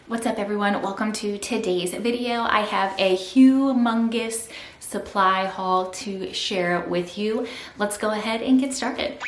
What's up everyone? Welcome to today's video. I have a humongous supply haul to share with you. Let's go ahead and get started.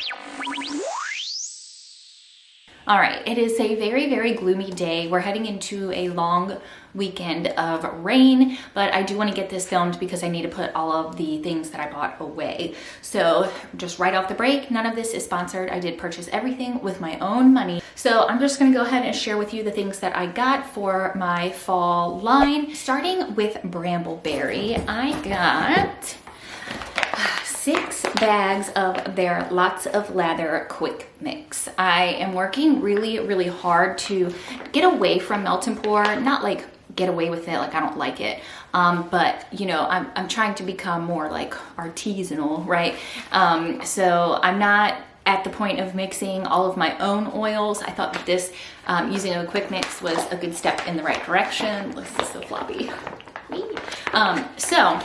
All right, it is a very gloomy day. We're heading into a long weekend of rain, but I do want to get this filmed because I need to put all of the things that I bought away. So just right off the break, none of this is sponsored. I did purchase everything with my own money. So I'm just gonna go ahead and share with you the things that I got for my fall line. Starting with Brambleberry, I got 6 bags of their Lots of Lather quick mix. I am working really hard to get away from melt and pour, not like get away with it, like I don't like it, but you know, I'm trying to become more like artisanal, right? So I'm not at the point of mixing all of my own oils. I thought that this, using a quick mix was a good step in the right direction. This is so floppy. So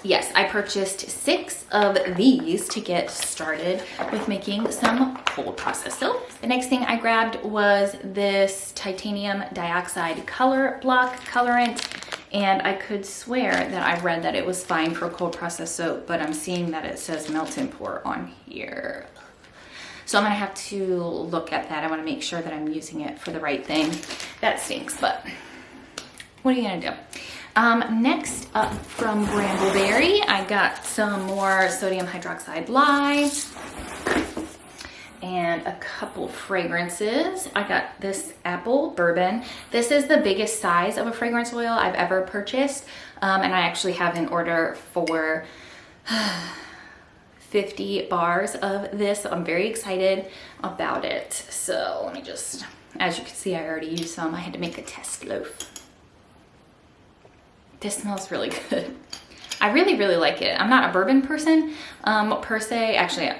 yes, I purchased 6 of these to get started with making some cold process soap. The next thing I grabbed was this titanium dioxide color block colorant, and I could swear that I read that it was fine for cold process soap, but I'm seeing that it says melt and pour on here. So I'm gonna have to look at that. I wanna make sure that I'm using it for the right thing. That stinks, but what are you gonna do? Next up from Brambleberry, I got some more sodium hydroxide lye and a couple fragrances. I got this apple bourbon. This is the biggest size of a fragrance oil I've ever purchased, and I actually have an order for 50 bars of this. So I'm very excited about it. So let me just, as you can see, I already used some. I had to make a test loaf. This smells really good. I really like it. I'm not a bourbon person per se. Actually,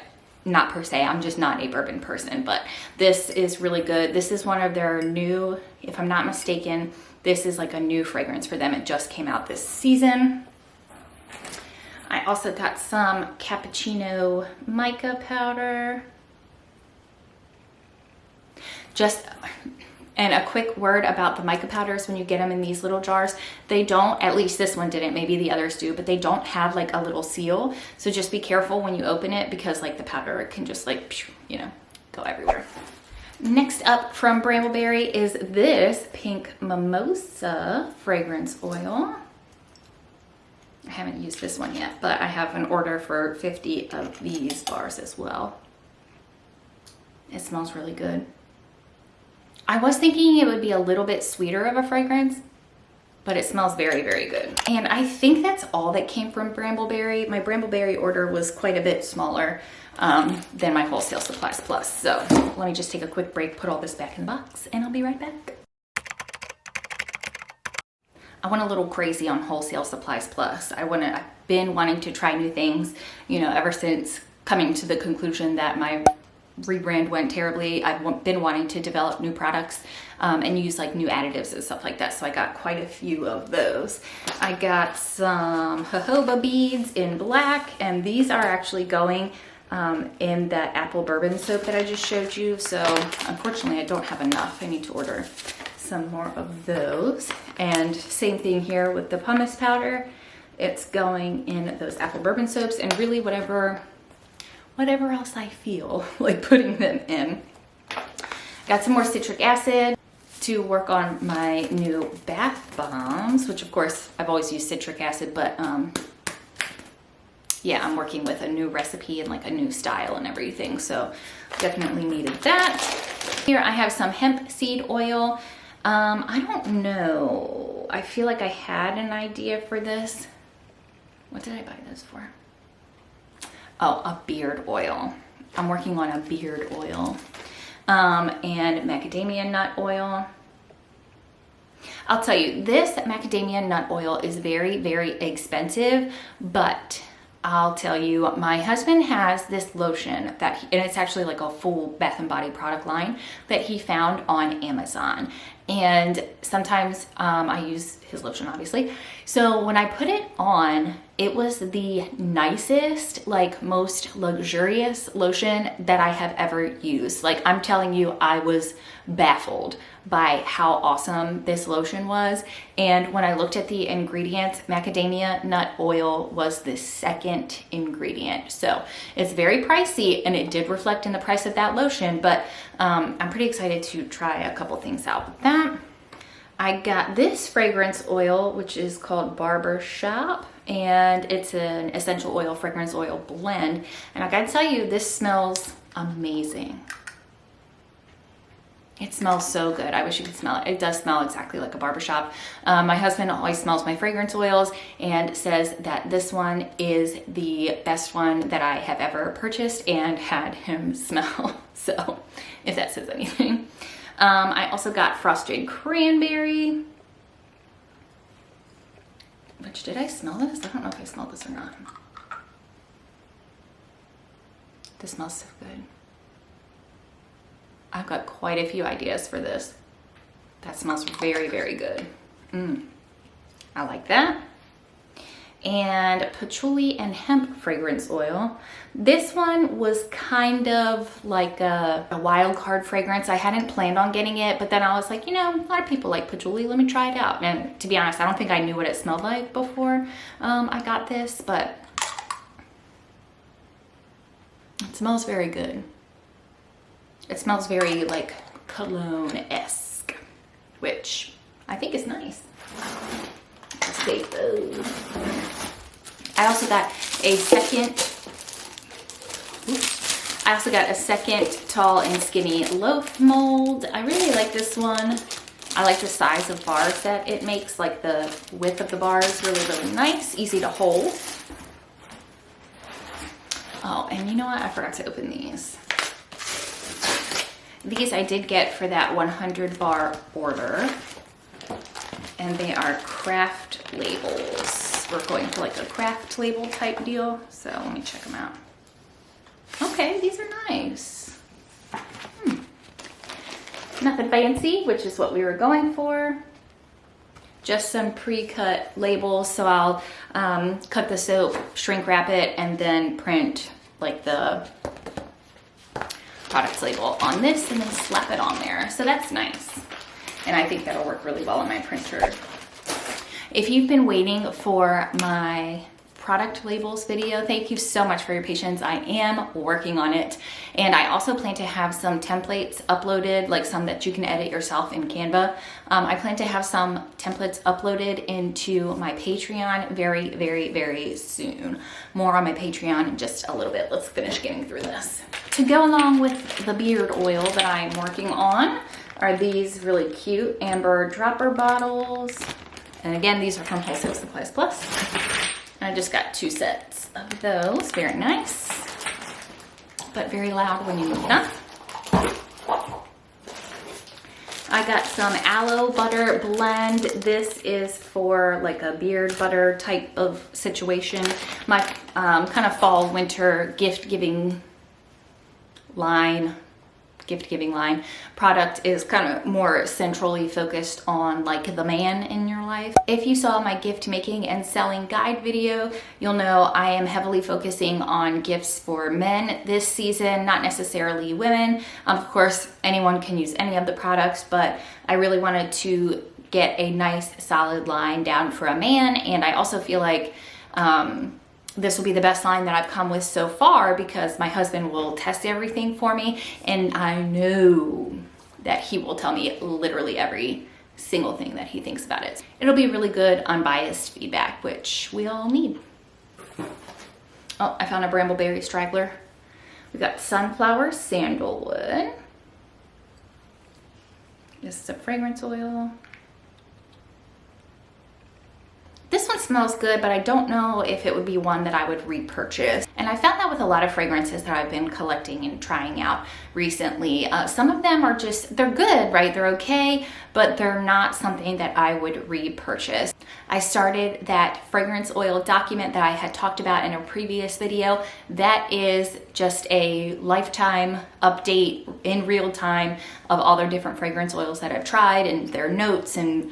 not per se. I'm just not a bourbon person, but this is really good. This is one of their new, if I'm not mistaken, this is like a new fragrance for them. It just came out this season. I also got some cappuccino mica powder. And a quick word about the mica powders, when you get them in these little jars, they don't, at least this one didn't, maybe the others do, but they don't have like a little seal. So just be careful when you open it, because like the powder can just like, you know, go everywhere. Next up from Brambleberry is this pink mimosa fragrance oil. I haven't used this one yet, but I have an order for 50 of these bars as well. It smells really good. I was thinking it would be a little bit sweeter of a fragrance, but it smells very good. And I think that's all that came from Brambleberry. My Brambleberry order was quite a bit smaller than my Wholesale Supplies Plus. So let me just take a quick break, put all this back in the box, and I'll be right back. I went a little crazy on Wholesale Supplies Plus. I've been wanting to try new things, you know, ever since coming to the conclusion that my rebrand went terribly. I've been wanting to develop new products and use like new additives and stuff like that. So I got quite a few of those. I got some jojoba beads in black, and these are actually going in that apple bourbon soap that I just showed you. So unfortunately I don't have enough. I need to order some more of those. And same thing here with the pumice powder. It's going in those apple bourbon soaps, and really whatever else I feel like putting them in. Got some more citric acid to work on my new bath bombs, which of course I've always used citric acid, but yeah, I'm working with a new recipe and like a new style and everything, so definitely needed that. Here I have some hemp seed oil. I don't know, I feel like I had an idea for this. What did I buy this for? Oh, a beard oil. I'm working on a beard oil. And macadamia nut oil. I'll tell you, this macadamia nut oil is very expensive, but I'll tell you, my husband has this lotion that, and it's actually like a full Bath and Body product line that he found on Amazon. And sometimes I use his lotion, obviously. So when I put it on, It was the nicest, like most luxurious lotion that I have ever used. Like, I'm telling you, I was baffled by how awesome this lotion was. And when I looked at the ingredients, macadamia nut oil was the second ingredient. So it's very pricey, and it did reflect in the price of that lotion, but I'm pretty excited to try a couple things out with that. I got this fragrance oil, which is called Barbershop, and it's an essential oil, fragrance oil blend. And I gotta tell you, this smells amazing. It smells so good. I wish you could smell it. It does smell exactly like a barbershop. My husband always smells my fragrance oils and says that this one is the best one that I have ever purchased and had him smell. So if that says anything. I also got Frosted Cranberry. Which, did I smell this? I don't know if I smelled this or not. This smells so good. I've got quite a few ideas for this. That smells very, very good. I like that. And patchouli and hemp fragrance oil. This one was kind of like a wild card fragrance. I hadn't planned on getting it, but then I was like, you know, a lot of people like patchouli, let me try it out. And to be honest, I don't think I knew what it smelled like before I got this, but it smells very good. It smells very like cologne-esque, which I think is nice. Let's save those. I also got a second tall and skinny loaf mold. I really like this one. I like the size of bars that it makes, like the width of the bar is really, really nice, easy to hold. Oh, and you know what? I forgot to open these. These I did get for that 100 bar order, and they are craft labels. We're going for like a craft label type deal, so let me check them out. Okay, these are nice. Nothing fancy, which is what we were going for. Just some pre-cut labels, so I'll cut the soap, shrink wrap it, and then print like the product label on this and then slap it on there. So that's nice. And I think that'll work really well on my printer. If you've been waiting for my product labels video, thank you so much for your patience. I am working on it. And I also plan to have some templates uploaded, like some that you can edit yourself in Canva. I plan to have some templates uploaded into my Patreon very, very, very soon. More on my Patreon in just a little bit. Let's finish getting through this. To go along with the beard oil that I'm working on are these really cute amber dropper bottles. And again, these are from Wholesale Supplies Plus. And I just got 2 sets of those. Very nice, but very loud when you move it up. I got some aloe butter blend. This is for like a beard butter type of situation. My kind of fall winter gift giving line product is kind of more centrally focused on like the man in your life. If you saw my gift making and selling guide video, you'll know I am heavily focusing on gifts for men this season, not necessarily women. Of course, anyone can use any of the products, but I really wanted to get a nice solid line down for a man. And I also feel like this will be the best line that I've come with so far because my husband will test everything for me, and I know that he will tell me literally every single thing that he thinks about it. It'll be really good, unbiased feedback, which we all need. Oh, I found a Brambleberry straggler. We've got sunflower sandalwood. This is a fragrance oil. This one smells good, but I don't know if it would be one that I would repurchase. And I found that with a lot of fragrances that I've been collecting and trying out recently. Some of them are just, they're good, right? They're okay, but they're not something that I would repurchase. I started that fragrance oil document that I had talked about in a previous video. That is just a lifetime update in real time of all their different fragrance oils that I've tried and their notes and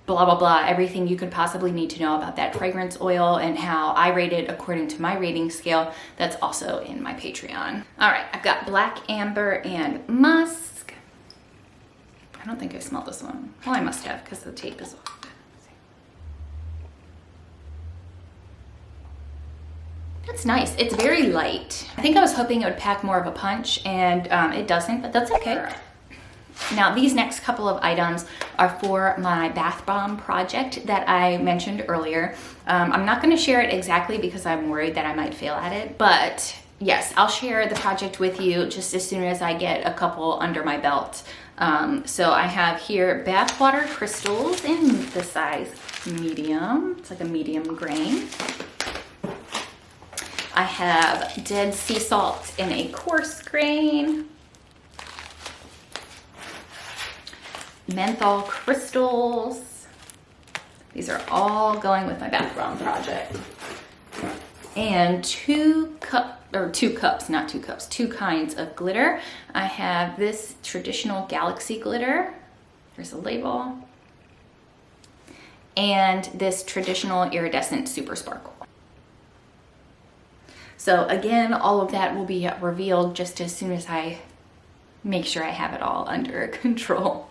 blah, blah, blah, everything you could possibly need to know about that fragrance oil and how I rate it according to my rating scale. That's also in my Patreon. All right, I've got black amber and musk. I don't think I smelled this one. Well, I must have because the tape is off. That's nice. It's very light. I think I was hoping it would pack more of a punch, and it doesn't, but that's okay. Now, these next couple of items are for my bath bomb project that I mentioned earlier. I'm not going to share it exactly because I'm worried that I might fail at it, but yes, I'll share the project with you just as soon as I get a couple under my belt. So I have here bath water crystals in the size medium. It's like a medium grain. I have dead sea salt in a coarse grain. Menthol crystals. These are all going with my bath bomb project. And two kinds of glitter. I have this traditional galaxy glitter. Here's a label. And this traditional iridescent super sparkle. So again, all of that will be revealed just as soon as I make sure I have it all under control.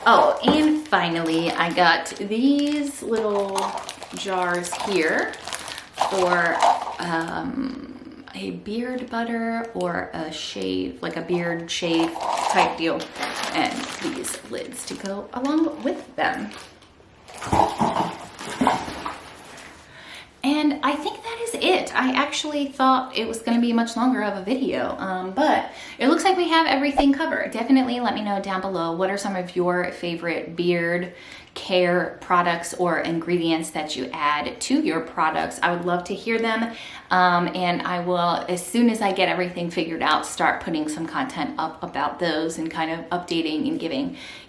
Oh, and finally, I got these little jars here for a beard butter or a shave, like a beard shave type deal, and these lids to go along with them. And I think that is it. I actually thought it was going to be much longer of a video, but it looks like we have everything covered. Definitely let me know down below what are some of your favorite beard care products or ingredients that you add to your products. I would love to hear them, and I will, as soon as I get everything figured out, start putting some content up about those and kind of updating and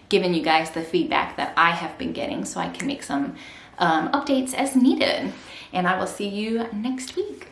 giving you guys the feedback that I have been getting so I can make some updates as needed. And I will see you next week.